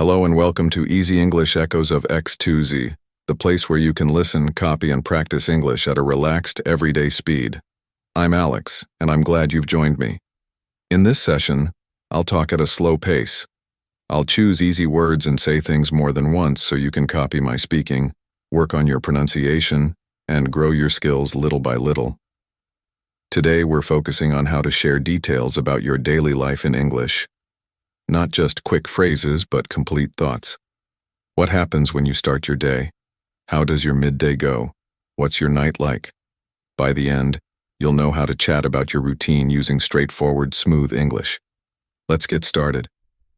Hello and welcome to Easy English Echoesof-x2z, the place where you can listen, copy, and practice English at a relaxed, everyday speed. I'm Alex, and I'm glad you've joined me. In this session, I'll talk at a slow pace. I'll choose easy words and say things more than once so you can copy my speaking, work on your pronunciation, and grow your skills little by little. Today, we're focusing on how to share details about your daily life in English. Not just quick phrases, but complete thoughts. What happens when you start your day? How does your midday go? What's your night like? By the end, you'll know how to chat about your routine using straightforward, smooth English. Let's get started.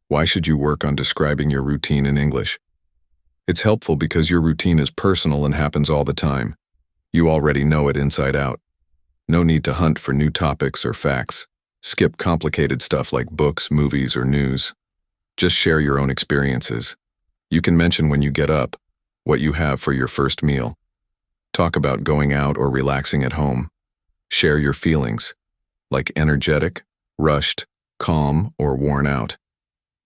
Why should you work on describing your routine in English? It's helpful because your routine is personal and happens all the time. You already know it inside out. No need to hunt for new topics or facts. Skip complicated stuff like books, movies, or news. Just share your own experiences. You can mention when you get up, what you have for your first meal. Talk about going out or relaxing at home. Share your feelings, like energetic, rushed, calm, or worn out.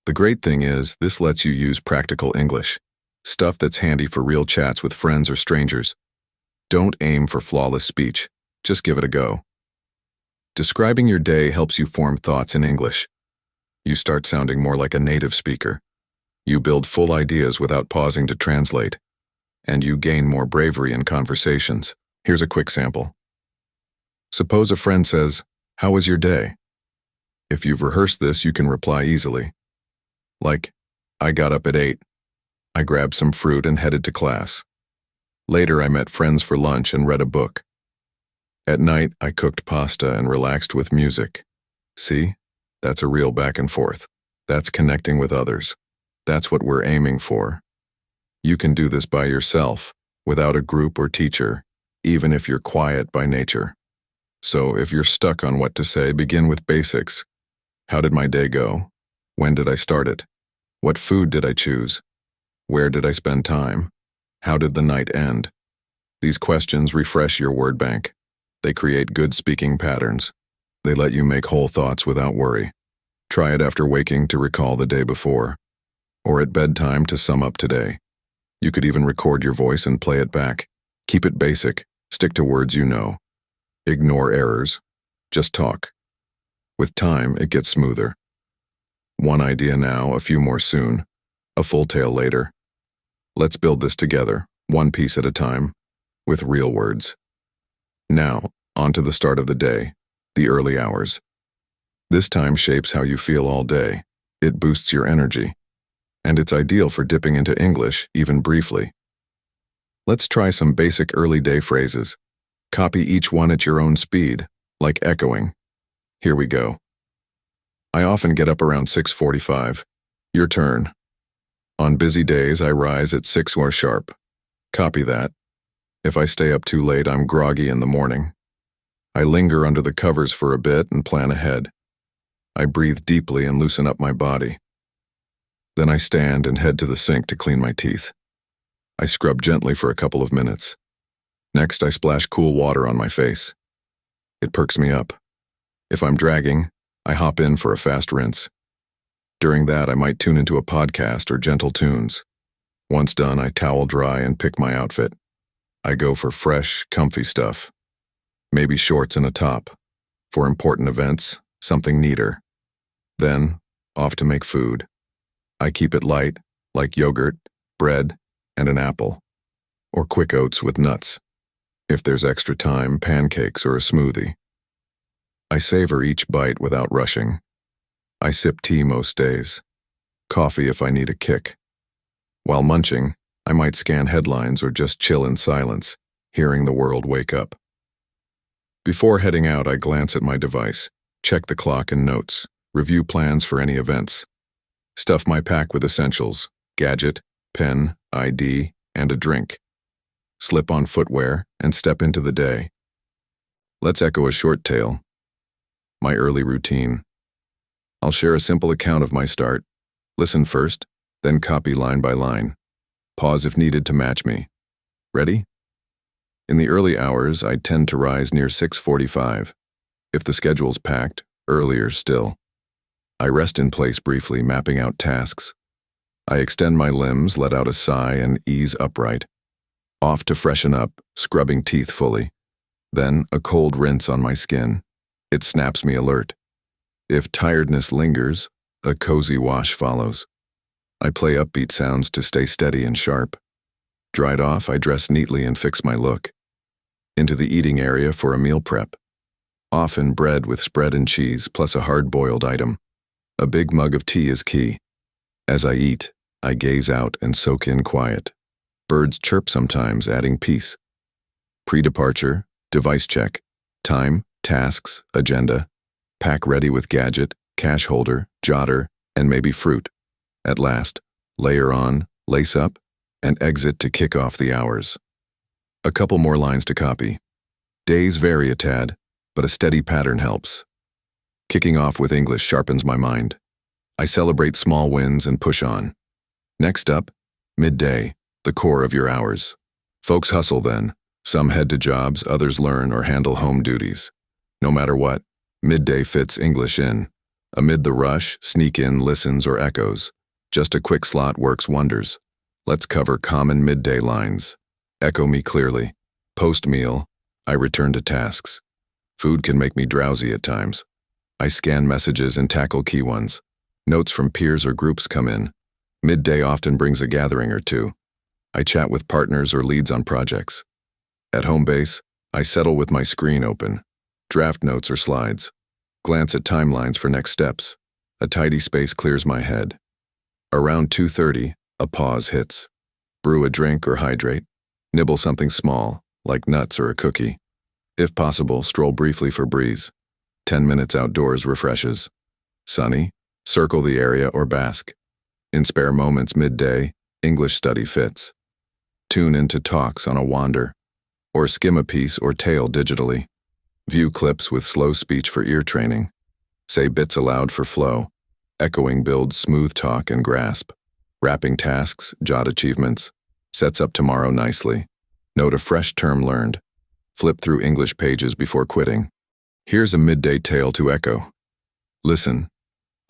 The great thing is, this lets you use practical English, stuff that's handy for real chats with friends or strangers. Don't aim for flawless speech, just give it a go. Describing your day helps you form thoughts in English. You start sounding more like a native speaker. You build full ideas without pausing to translate. And you gain more bravery in conversations. Here's a quick sample. Suppose a friend says, "How was your day?" If you've rehearsed this, you can reply easily. Like, "I got up at 8. I grabbed some fruit and headed to class. Later, I met friends for lunch and read a book. At night, I cooked pasta and relaxed with music." See? That's a real back and forth. That's connecting with others. That's what we're aiming for. You can do this by yourself, without a group or teacher, even if you're quiet by nature. So if you're stuck on what to say, begin with basics. How did my day go? When did I start it? What food did I choose? Where did I spend time? How did the night end? These questions refresh your word bank. They create good speaking patterns. They let you make whole thoughts without worry. Try it after waking to recall the day before, or at bedtime to sum up today. You could even record your voice and play it back. Keep it basic. Stick to words you know. Ignore errors. Just talk. With time, it gets smoother. One idea now, a few more soon. A full tale later. Let's build this together, one piece at a time, with real words. Now, on to the start of the day, the early hours. This time shapes how you feel all day. It boosts your energy. And it's ideal for dipping into English, even briefly. Let's try some basic early day phrases. Copy each one at your own speed, like echoing. Here we go. I often get up around 6:45. Your turn. On busy days, I rise at 6 or sharp. Copy that. If I stay up too late, I'm groggy in the morning. I linger under the covers for a bit and plan ahead. I breathe deeply and loosen up my body. Then I stand and head to the sink to clean my teeth. I scrub gently for a couple of minutes. Next, I splash cool water on my face. It perks me up. If I'm dragging, I hop in for a fast rinse. During that, I might tune into a podcast or gentle tunes. Once done, I towel dry and pick my outfit. I go for fresh, comfy stuff. Maybe shorts and a top. For important events, something neater. Then, off to make food. I keep it light, like yogurt, bread, and an apple. Or quick oats with nuts. If there's extra time, pancakes or a smoothie. I savor each bite without rushing. I sip tea most days. Coffee if I need a kick. While munching, I might scan headlines or just chill in silence, hearing the world wake up. Before heading out, I glance at my device, check the clock and notes, review plans for any events. Stuff my pack with essentials, gadget, pen, ID, and a drink. Slip on footwear and step into the day. Let's echo a short tale. My early routine. I'll share a simple account of my start. Listen first, then copy line by line. Pause if needed to match me. Ready? In the early hours, I tend to rise near 6:45. If the schedule's packed, earlier still. I rest in place briefly, mapping out tasks. I extend my limbs, let out a sigh, and ease upright. Off to freshen up, scrubbing teeth fully. Then a cold rinse on my skin. It snaps me alert. If tiredness lingers, a cozy wash follows. I play upbeat sounds to stay steady and sharp. Dried off, I dress neatly and fix my look. Into the eating area for a meal prep. Often bread with spread and cheese, plus a hard-boiled item. A big mug of tea is key. As I eat, I gaze out and soak in quiet. Birds chirp sometimes, adding peace. Pre-departure, device check. Time, tasks, agenda. Pack ready with gadget, cash holder, jotter, and maybe fruit. At last, layer on, lace up, and exit to kick off the hours. A couple more lines to copy. Days vary a tad, but a steady pattern helps. Kicking off with English sharpens my mind. I celebrate small wins and push on. Next up, midday, the core of your hours. Folks hustle then. Some head to jobs, others learn or handle home duties. No matter what, midday fits English in. Amid the rush, sneak in listens or echoes. Just a quick slot works wonders. Let's cover common midday lines. Echo me clearly. Post-meal, I return to tasks. Food can make me drowsy at times. I scan messages and tackle key ones. Notes from peers or groups come in. Midday often brings a gathering or two. I chat with partners or leads on projects. At home base, I settle with my screen open. Draft notes or slides. Glance at timelines for next steps. A tidy space clears my head. Around 2:30, a pause hits. Brew a drink or hydrate. Nibble something small, like nuts or a cookie. If possible, stroll briefly for breeze. 10 minutes outdoors refreshes. Sunny, circle the area or bask. In spare moments midday, English study fits. Tune into talks on a wander, or skim a piece or tale digitally. View clips with slow speech for ear training. Say bits aloud for flow. Echoing builds smooth talk and grasp. Wrapping tasks, jot achievements. Sets up tomorrow nicely. Note a fresh term learned. Flip through English pages before quitting. Here's a midday tale to echo. Listen,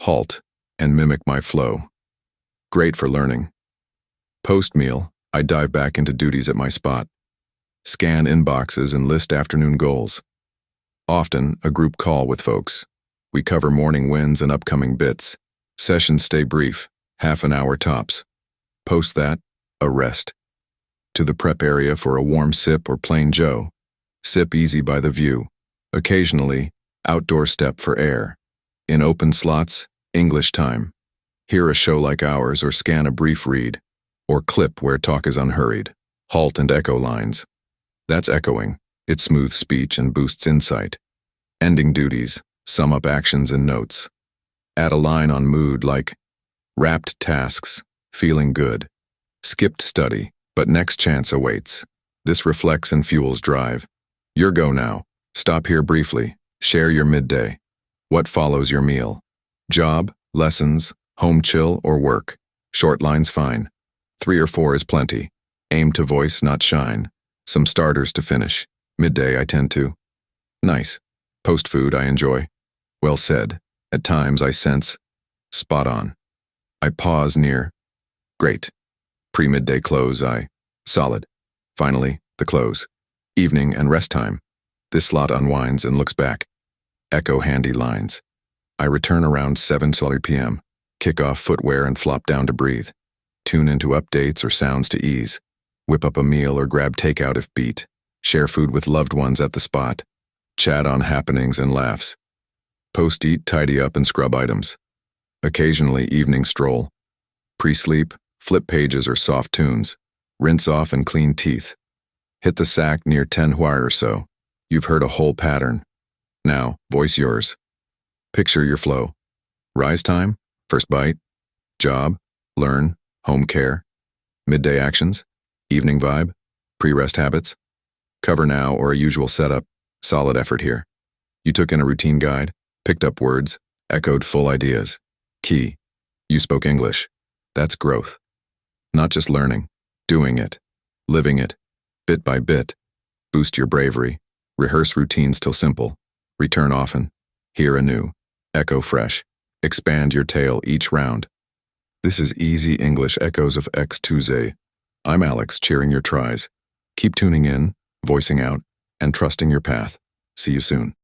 halt, and mimic my flow. Great for learning. Post-meal, I dive back into duties at my spot. Scan inboxes and list afternoon goals. Often, a group call with folks. We cover morning wins and upcoming bits. Sessions stay brief, half an hour tops. Post that, a rest. To the prep area for a warm sip or plain Joe. Sip easy by the view. Occasionally, outdoor step for air. In open slots, English time. Hear a show like ours or scan a brief read. Or clip where talk is unhurried. Halt and echo lines. That's echoing. It smooths speech and boosts insight. Ending duties, sum up actions and notes. Add a line on mood like, wrapped tasks, feeling good. Skipped study, but next chance awaits. This reflects and fuels drive. Your go now. Stop here briefly. Share your midday. What follows your meal? Job, lessons, home chill, or work? Short lines fine. 3 or 4 is plenty. Aim to voice, not shine. Some starters to finish. Midday I tend to. Nice. Post-food I enjoy. Well said. At times I sense. Spot on. I pause near. Great. Pre-midday close I. Solid. Finally, the close. Evening and rest time. This slot unwinds and looks back. Echo handy lines. I return around 7:30 p.m. Kick off footwear and flop down to breathe. Tune into updates or sounds to ease. Whip up a meal or grab takeout if beat. Share food with loved ones at the spot. Chat on happenings and laughs. Post-eat, tidy up and scrub items. Occasionally evening stroll. Pre-sleep, flip pages or soft tunes. Rinse off and clean teeth. Hit the sack near 10 or so. You've heard a whole pattern. Now, voice yours. Picture your flow. Rise time, first bite. Job, learn, home care. Midday actions, evening vibe, pre-rest habits. Cover now or a usual setup. Solid effort here. You took in a routine guide, picked up words, echoed full ideas. Key. You spoke English. That's growth. Not just learning, doing it, living it, bit by bit. Boost your bravery. Rehearse routines till simple. Return often. Hear anew. Echo fresh. Expand your tale each round. This is Easy English Echoesof-x2z. I'm Alex, cheering your tries. Keep tuning in, voicing out, and trusting your path. See you soon.